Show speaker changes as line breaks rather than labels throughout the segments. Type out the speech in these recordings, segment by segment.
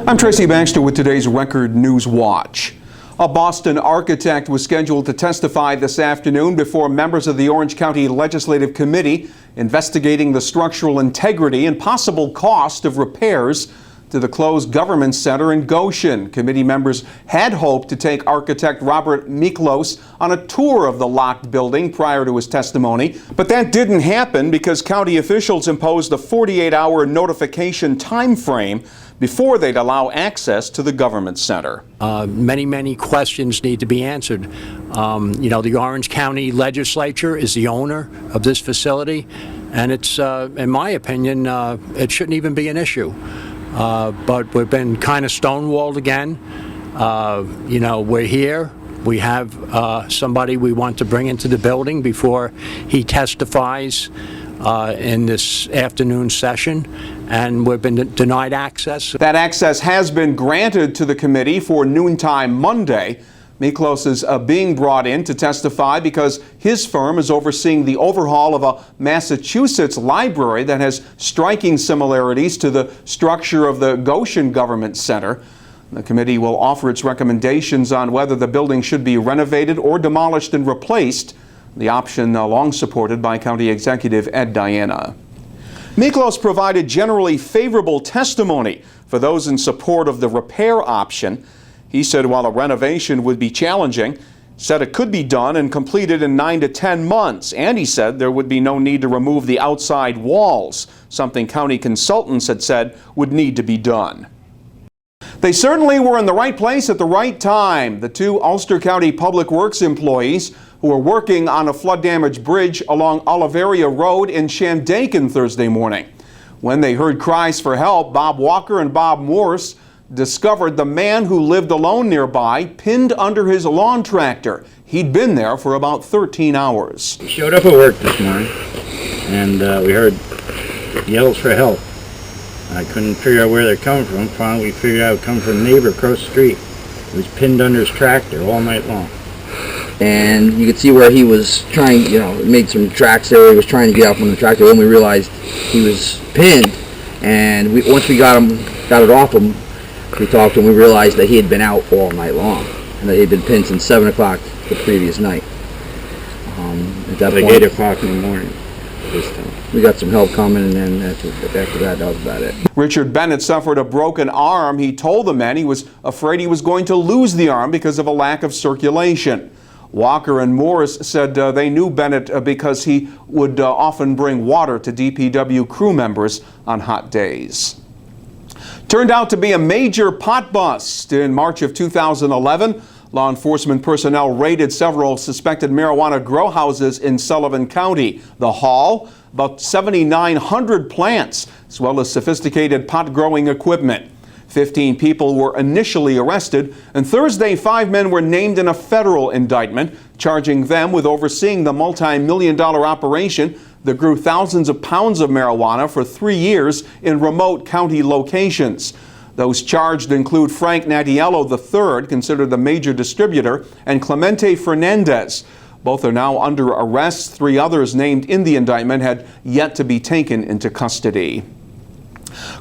I'm Tracy Baxter with today's Record Newswatch. A Boston architect was scheduled to testify this afternoon before members of the Orange County Legislative Committee investigating the structural integrity and possible cost of repairs to the closed government center in Goshen. Committee members had hoped to take architect Robert Miklos on a tour of the locked building prior to his testimony, but that didn't happen because county officials imposed a 48-hour notification time frame before they'd allow access to the government center.
Many questions need to be answered. The Orange County Legislature is the owner of this facility, and it's, in my opinion, it shouldn't even be an issue. But we've been kind of stonewalled again. We're here. We have somebody we want to bring into the building before he testifies in this afternoon session, and we've been denied access.
That access has been granted to the committee for noontime Monday. Miklos is being brought in to testify because his firm is overseeing the overhaul of a Massachusetts library that has striking similarities to the structure of the Goshen Government Center. The committee will offer its recommendations on whether the building should be renovated or demolished and replaced, the option long supported by County Executive Ed Diana. Miklos provided generally favorable testimony for those in support of the repair option. He said while a renovation would be challenging, said it could be done and completed in 9 to 10 months. And he said there would be no need to remove the outside walls, something county consultants had said would need to be done. They certainly were in the right place at the right time. The two Ulster County Public Works employees who were working on a flood-damaged bridge along Oliveria Road in Shandaken Thursday morning. When they heard cries for help, Bob Walker and Bob Morse discovered the man who lived alone nearby pinned under his lawn tractor. He'd been there for about 13 hours.
We showed up at work this morning and we heard yells for help. I couldn't figure out where they're coming from. Finally we figured out it coming from a neighbor across the street. He was pinned under his tractor all night long.
And you could see where he was trying, made some tracks there. He was trying to get out from the tractor. Then we realized he was pinned, and once we got it off him, we talked to him. We realized that he had been out all night long, and that he had been pinned since 7 o'clock the previous night. At that point,
8 o'clock in the morning this time.
We got some help coming, and then after that was about it.
Richard Bennett suffered a broken arm. He told the men he was afraid he was going to lose the arm because of a lack of circulation. Walker and Morris said they knew Bennett because he would often bring water to DPW crew members on hot days. Turned out to be a major pot bust. In March of 2011, law enforcement personnel raided several suspected marijuana grow houses in Sullivan County. The haul, about 7,900 plants, as well as sophisticated pot growing equipment. 15 people were initially arrested, and Thursday 5 men were named in a federal indictment, charging them with overseeing the multi-million-dollar operation that grew thousands of pounds of marijuana for 3 years in remote county locations. Those charged include Frank Natiello III, considered the major distributor, and Clemente Fernandez. Both are now under arrest. 3 others named in the indictment had yet to be taken into custody.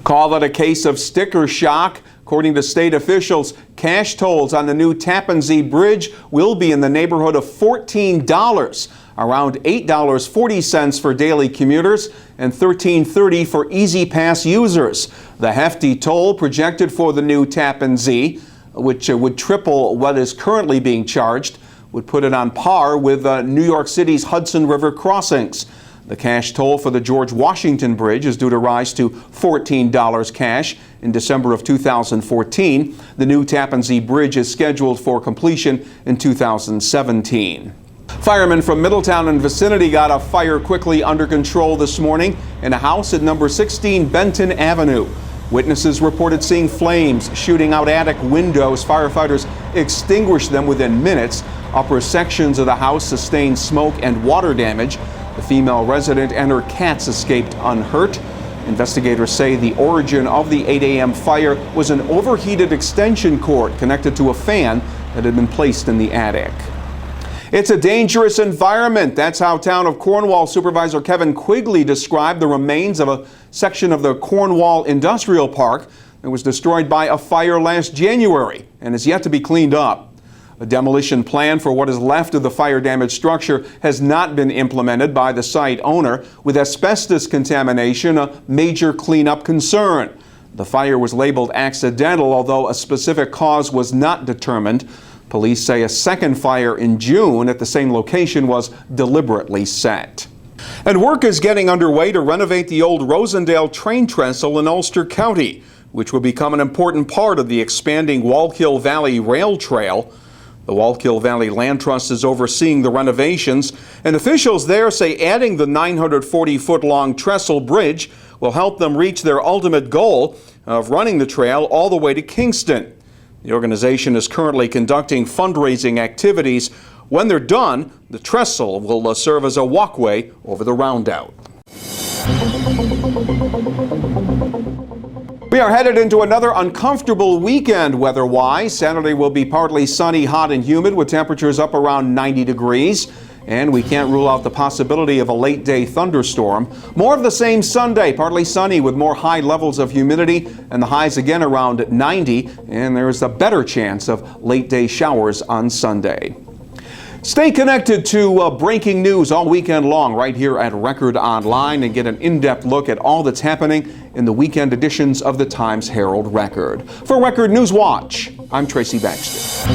Call it a case of sticker shock. According to state officials, cash tolls on the new Tappan Zee Bridge will be in the neighborhood of $14, around $8.40 for daily commuters and $13.30 for Easy Pass users. The hefty toll projected for the new Tappan Zee, which would triple what is currently being charged, would put it on par with New York City's Hudson River crossings. The cash toll for the George Washington Bridge is due to rise to $14 cash in December of 2014. The new Tappan Zee Bridge is scheduled for completion in 2017. Firemen from Middletown and vicinity got a fire quickly under control this morning in a house at number 16 Benton Avenue. Witnesses reported seeing flames shooting out attic windows. Firefighters extinguished them within minutes. Upper sections of the house sustained smoke and water damage. The female resident and her cats escaped unhurt. Investigators say the origin of the 8 a.m. fire was an overheated extension cord connected to a fan that had been placed in the attic. It's a dangerous environment. That's how Town of Cornwall Supervisor Kevin Quigley described the remains of a section of the Cornwall Industrial Park that was destroyed by a fire last January and is yet to be cleaned up. A demolition plan for what is left of the fire-damaged structure has not been implemented by the site owner, with asbestos contamination a major cleanup concern. The fire was labeled accidental, although a specific cause was not determined. Police say a second fire in June at the same location was deliberately set. And work is getting underway to renovate the old Rosendale train trestle in Ulster County, which will become an important part of the expanding Wallkill Valley Rail Trail. The Wallkill Valley Land Trust is overseeing the renovations, and officials there say adding the 940-foot-long trestle bridge will help them reach their ultimate goal of running the trail all the way to Kingston. The organization is currently conducting fundraising activities. When they're done, the trestle will serve as a walkway over the roundout. We are headed into another uncomfortable weekend weather-wise. Saturday will be partly sunny, hot and humid with temperatures up around 90 degrees. And we can't rule out the possibility of a late-day thunderstorm. More of the same Sunday, partly sunny with more high levels of humidity and the highs again around 90. And there is a better chance of late-day showers on Sunday. Stay connected to breaking news all weekend long right here at Record Online and get an in-depth look at all that's happening in the weekend editions of the Times-Herald Record. For Record Newswatch, I'm Tracy Baxter.